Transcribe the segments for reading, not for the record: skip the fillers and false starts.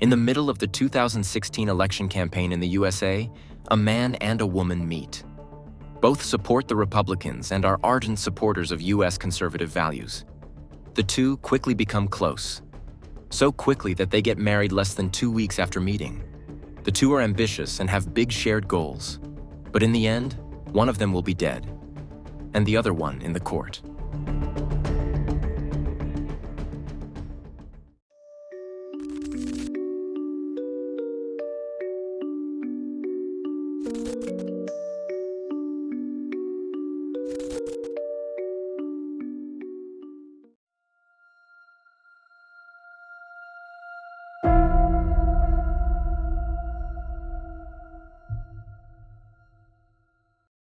In the middle of the 2016 election campaign in the USA, a man and a woman meet. Both support the Republicans and are ardent supporters of U.S. conservative values. The two quickly become close. So quickly that they get married less than 2 weeks after meeting. The two are ambitious and have big shared goals. But in the end, one of them will be dead, and the other one in the court.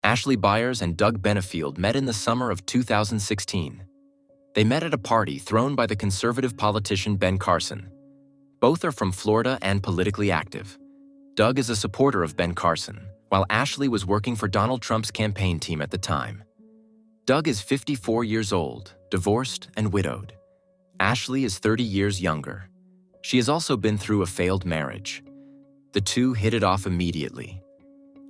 Ashley Byers and Doug Benefield met in the summer of 2016. They met at a party thrown by the conservative politician Ben Carson. Both are from Florida and politically active. Doug is a supporter of Ben Carson, while Ashley was working for Donald Trump's campaign team at the time. Doug is 54 years old, divorced and widowed. Ashley is 30 years younger. She has also been through a failed marriage. The two hit it off immediately.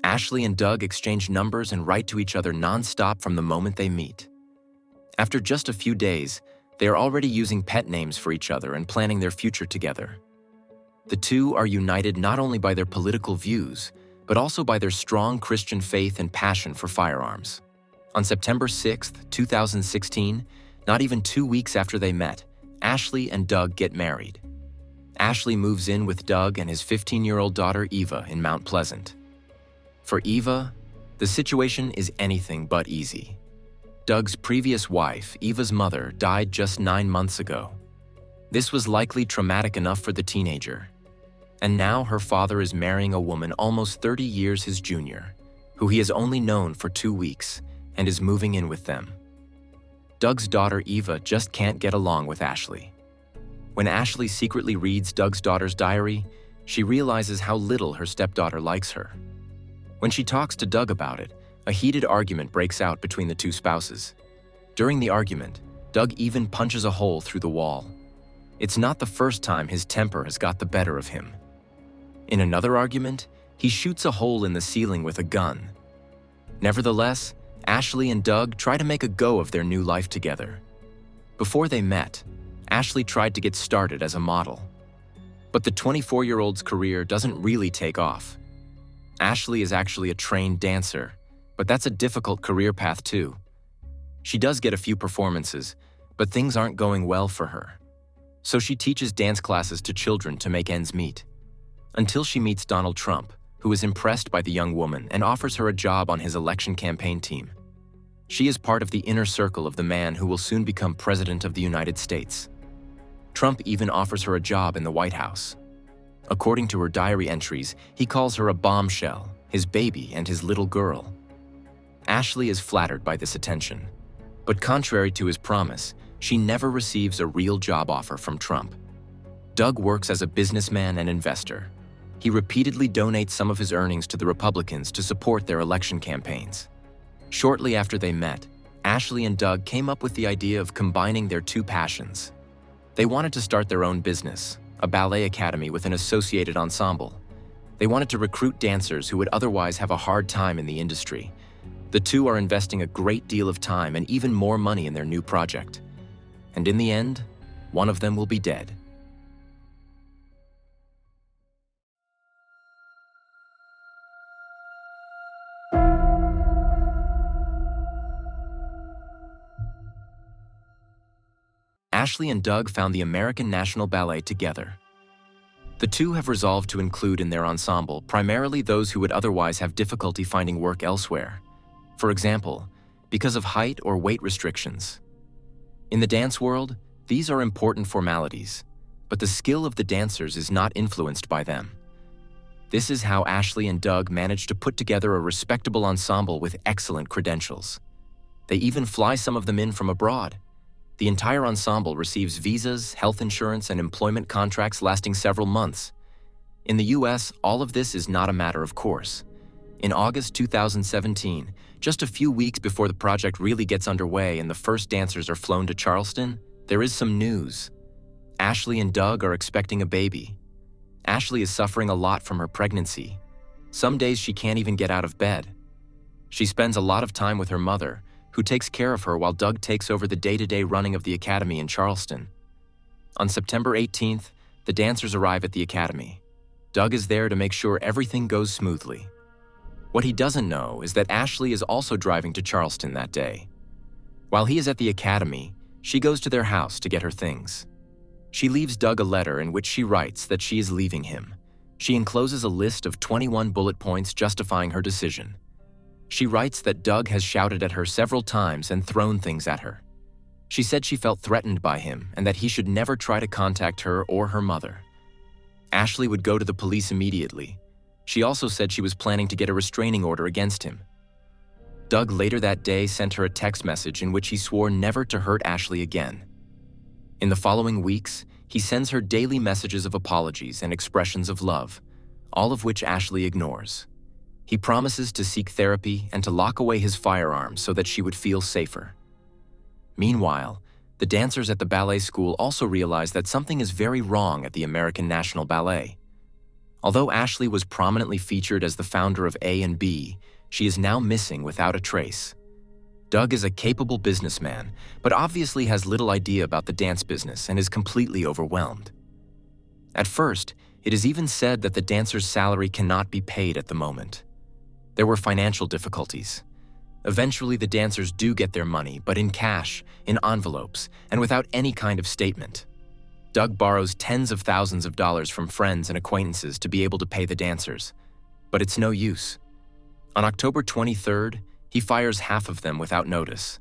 Ashley and Doug exchange numbers and write to each other nonstop from the moment they meet. After just a few days, they are already using pet names for each other and planning their future together. The two are united not only by their political views, but also by their strong Christian faith and passion for firearms. On September 6, 2016, not even 2 weeks after they met, Ashley and Doug get married. Ashley moves in with Doug and his 15-year-old daughter Eva in Mount Pleasant. For Eva, the situation is anything but easy. Doug's previous wife, Eva's mother, died just 9 months ago. This was likely traumatic enough for the teenager. And now her father is marrying a woman almost 30 years his junior, who he has only known for 2 weeks, and is moving in with them. Doug's daughter Eva just can't get along with Ashley. When Ashley secretly reads Doug's daughter's diary, she realizes how little her stepdaughter likes her. When she talks to Doug about it, a heated argument breaks out between the two spouses. During the argument, Doug even punches a hole through the wall. It's not the first time his temper has got the better of him. In another argument, he shoots a hole in the ceiling with a gun. Nevertheless, Ashley and Doug try to make a go of their new life together. Before they met, Ashley tried to get started as a model. But the 24-year-old's career doesn't really take off. Ashley is actually a trained dancer, but that's a difficult career path too. She does get a few performances, but things aren't going well for her. So she teaches dance classes to children to make ends meet. Until she meets Donald Trump, who is impressed by the young woman and offers her a job on his election campaign team. She is part of the inner circle of the man who will soon become President of the United States. Trump even offers her a job in the White House. According to her diary entries, he calls her a bombshell, his baby, and his little girl. Ashley is flattered by this attention. But contrary to his promise, she never receives a real job offer from Trump. Doug works as a businessman and investor. He repeatedly donates some of his earnings to the Republicans to support their election campaigns. Shortly after they met, Ashley and Doug came up with the idea of combining their two passions. They wanted to start their own business, a ballet academy with an associated ensemble. They wanted to recruit dancers who would otherwise have a hard time in the industry. The two are investing a great deal of time and even more money in their new project. And in the end, one of them will be dead. Ashley and Doug found the American National Ballet together. The two have resolved to include in their ensemble primarily those who would otherwise have difficulty finding work elsewhere. For example, because of height or weight restrictions. In the dance world, these are important formalities, but the skill of the dancers is not influenced by them. This is how Ashley and Doug managed to put together a respectable ensemble with excellent credentials. They even fly some of them in from abroad. The entire ensemble receives visas, health insurance, and employment contracts lasting several months. In the US, all of this is not a matter of course. In August 2017, just a few weeks before the project really gets underway and the first dancers are flown to Charleston, there is some news. Ashley and Doug are expecting a baby. Ashley is suffering a lot from her pregnancy. Some days she can't even get out of bed. She spends a lot of time with her mother, who takes care of her while Doug takes over the day-to-day running of the academy in Charleston. On September 18th, the dancers arrive at the academy. Doug is there to make sure everything goes smoothly. What he doesn't know is that Ashley is also driving to Charleston that day. While he is at the academy, she goes to their house to get her things. She leaves Doug a letter in which she writes that she is leaving him. She encloses a list of 21 bullet points justifying her decision. She writes that Doug has shouted at her several times and thrown things at her. She said she felt threatened by him and that he should never try to contact her or her mother. Ashley would go to the police immediately. She also said she was planning to get a restraining order against him. Doug later that day sent her a text message in which he swore never to hurt Ashley again. In the following weeks, he sends her daily messages of apologies and expressions of love, all of which Ashley ignores. He promises to seek therapy and to lock away his firearms so that she would feel safer. Meanwhile, the dancers at the ballet school also realize that something is very wrong at the American National Ballet. Although Ashley was prominently featured as the founder of A and B, she is now missing without a trace. Doug is a capable businessman, but obviously has little idea about the dance business and is completely overwhelmed. At first, it is even said that the dancer's salary cannot be paid at the moment. There were financial difficulties. Eventually, the dancers do get their money, but in cash, in envelopes, and without any kind of statement. Doug borrows tens of thousands of dollars from friends and acquaintances to be able to pay the dancers, but it's no use. On October 23rd, he fires half of them without notice.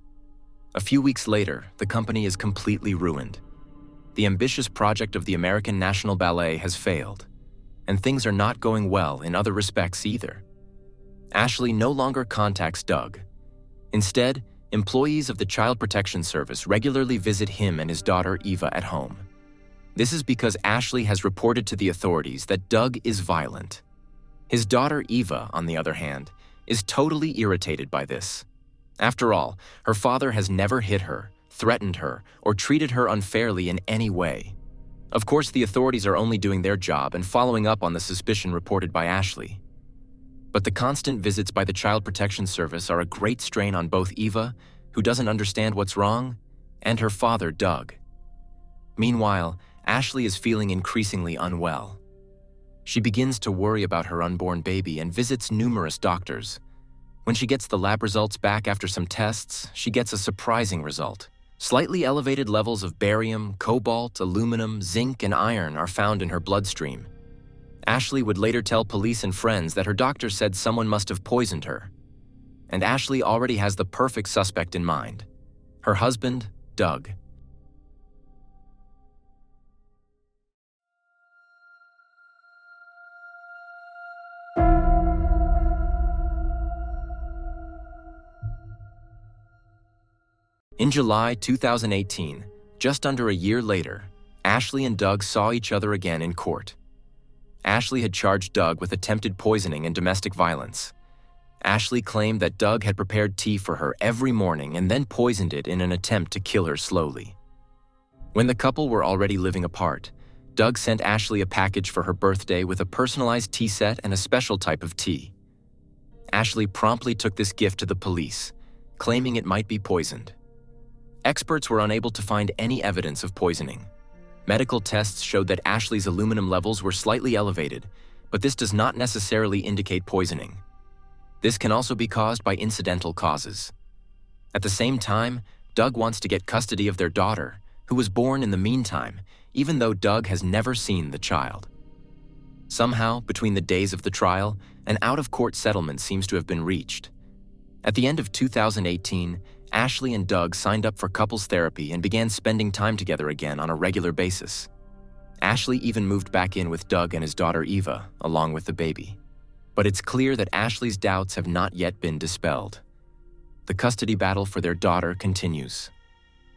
A few weeks later, the company is completely ruined. The ambitious project of the American National Ballet has failed, and things are not going well in other respects either. Ashley no longer contacts Doug. Instead, employees of the Child Protection Service regularly visit him and his daughter Eva at home. This is because Ashley has reported to the authorities that Doug is violent. His daughter Eva, on the other hand, is totally irritated by this. After all, her father has never hit her, threatened her, or treated her unfairly in any way. Of course, the authorities are only doing their job and following up on the suspicion reported by Ashley. But the constant visits by the Child Protection Service are a great strain on both Eva, who doesn't understand what's wrong, and her father, Doug. Meanwhile, Ashley is feeling increasingly unwell. She begins to worry about her unborn baby and visits numerous doctors. When she gets the lab results back after some tests, she gets a surprising result. Slightly elevated levels of barium, cobalt, aluminum, zinc, and iron are found in her bloodstream. Ashley would later tell police and friends that her doctor said someone must have poisoned her. And Ashley already has the perfect suspect in mind: her husband, Doug. In July 2018, just under a year later, Ashley and Doug saw each other again in court. Ashley had charged Doug with attempted poisoning and domestic violence. Ashley claimed that Doug had prepared tea for her every morning and then poisoned it in an attempt to kill her slowly. When the couple were already living apart, Doug sent Ashley a package for her birthday with a personalized tea set and a special type of tea. Ashley promptly took this gift to the police, claiming it might be poisoned. Experts were unable to find any evidence of poisoning. Medical tests showed that Ashley's aluminum levels were slightly elevated, but this does not necessarily indicate poisoning. This can also be caused by incidental causes. At the same time, Doug wants to get custody of their daughter, who was born in the meantime, even though Doug has never seen the child. Somehow, between the days of the trial, an out-of-court settlement seems to have been reached. At the end of 2018, Ashley and Doug signed up for couples therapy and began spending time together again on a regular basis. Ashley even moved back in with Doug and his daughter Eva, along with the baby. But it's clear that Ashley's doubts have not yet been dispelled. The custody battle for their daughter continues.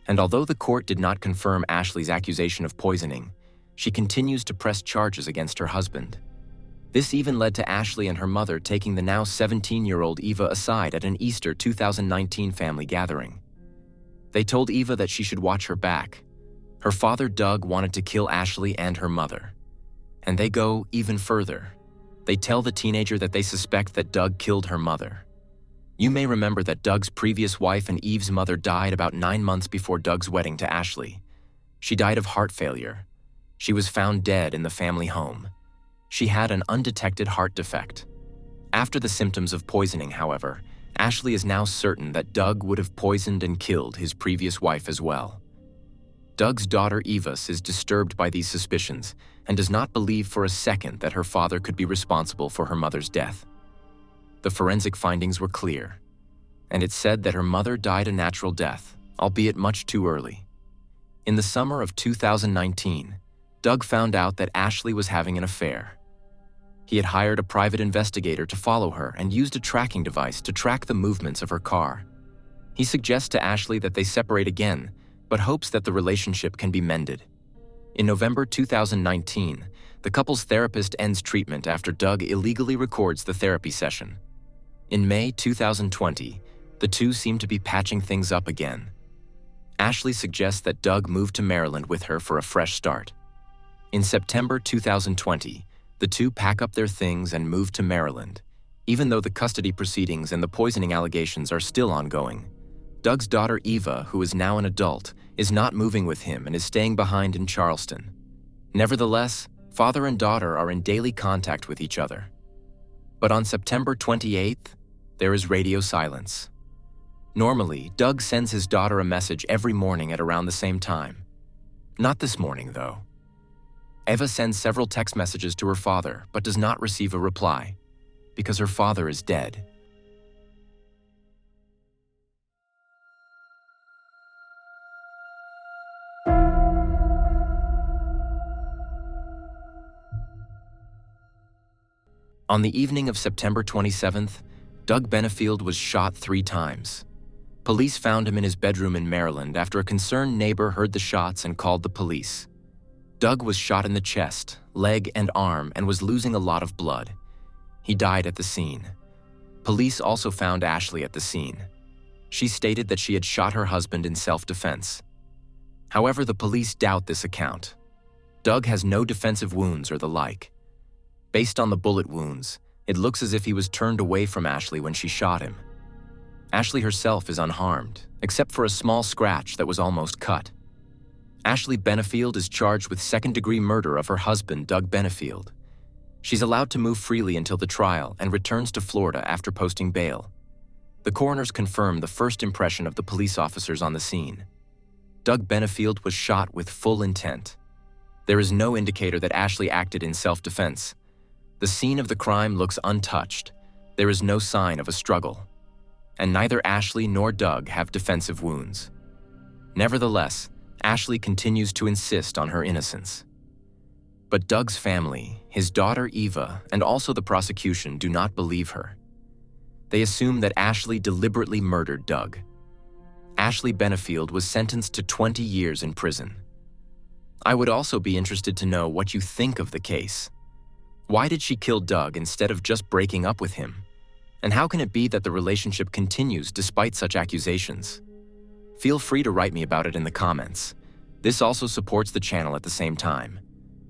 And although the court did not confirm Ashley's accusation of poisoning, she continues to press charges against her husband. This even led to Ashley and her mother taking the now 17-year-old Eva aside at an Easter 2019 family gathering. They told Eva that she should watch her back. Her father, Doug, wanted to kill Ashley and her mother. And they go even further. They tell the teenager that they suspect that Doug killed her mother. You may remember that Doug's previous wife and Eve's mother died about 9 months before Doug's wedding to Ashley. She died of heart failure. She was found dead in the family home. She had an undetected heart defect. After the symptoms of poisoning, however, Ashley is now certain that Doug would have poisoned and killed his previous wife as well. Doug's daughter Evis is disturbed by these suspicions and does not believe for a second that her father could be responsible for her mother's death. The forensic findings were clear, and it said that her mother died a natural death, albeit much too early. In the summer of 2019, Doug found out that Ashley was having an affair. He had hired a private investigator to follow her and used a tracking device to track the movements of her car. He suggests to Ashley that they separate again, but hopes that the relationship can be mended. In November 2019, the couple's therapist ends treatment after Doug illegally records the therapy session. In May 2020, the two seem to be patching things up again. Ashley suggests that Doug move to Maryland with her for a fresh start. In September 2020, the two pack up their things and move to Maryland, even though the custody proceedings and the poisoning allegations are still ongoing. Doug's daughter Eva, who is now an adult, is not moving with him and is staying behind in Charleston. Nevertheless, father and daughter are in daily contact with each other. But on September 28th, there is radio silence. Normally, Doug sends his daughter a message every morning at around the same time. Not this morning, though. Eva sends several text messages to her father, but does not receive a reply, because her father is dead. On the evening of September 27th, Doug Benefield was shot 3 times. Police found him in his bedroom in Maryland after a concerned neighbor heard the shots and called the police. Doug was shot in the chest, leg, and arm and was losing a lot of blood. He died at the scene. Police also found Ashley at the scene. She stated that she had shot her husband in self-defense. However, the police doubt this account. Doug has no defensive wounds or the like. Based on the bullet wounds, it looks as if he was turned away from Ashley when she shot him. Ashley herself is unharmed, except for a small scratch that was almost cut. Ashley Benefield is charged with second-degree murder of her husband, Doug Benefield. She's allowed to move freely until the trial and returns to Florida after posting bail. The coroners confirm the first impression of the police officers on the scene. Doug Benefield was shot with full intent. There is no indicator that Ashley acted in self-defense. The scene of the crime looks untouched. There is no sign of a struggle. And neither Ashley nor Doug have defensive wounds. Nevertheless, Ashley continues to insist on her innocence. But Doug's family, his daughter Eva, and also the prosecution do not believe her. They assume that Ashley deliberately murdered Doug. Ashley Benefield was sentenced to 20 years in prison. I would also be interested to know what you think of the case. Why did she kill Doug instead of just breaking up with him? And how can it be that the relationship continues despite such accusations? Feel free to write me about it in the comments. This also supports the channel at the same time.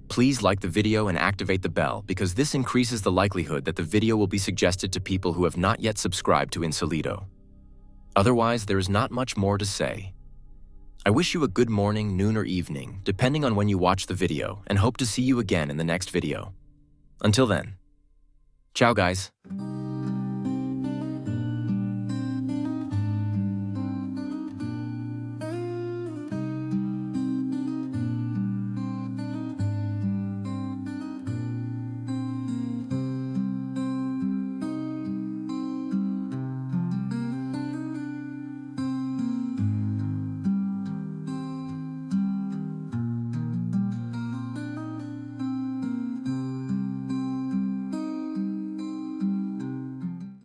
Please like the video and activate the bell because this increases the likelihood that the video will be suggested to people who have not yet subscribed to Insolito. Otherwise, there is not much more to say. I wish you a good morning, noon, or evening, depending on when you watch the video, and hope to see you again in the next video. Until then, ciao guys.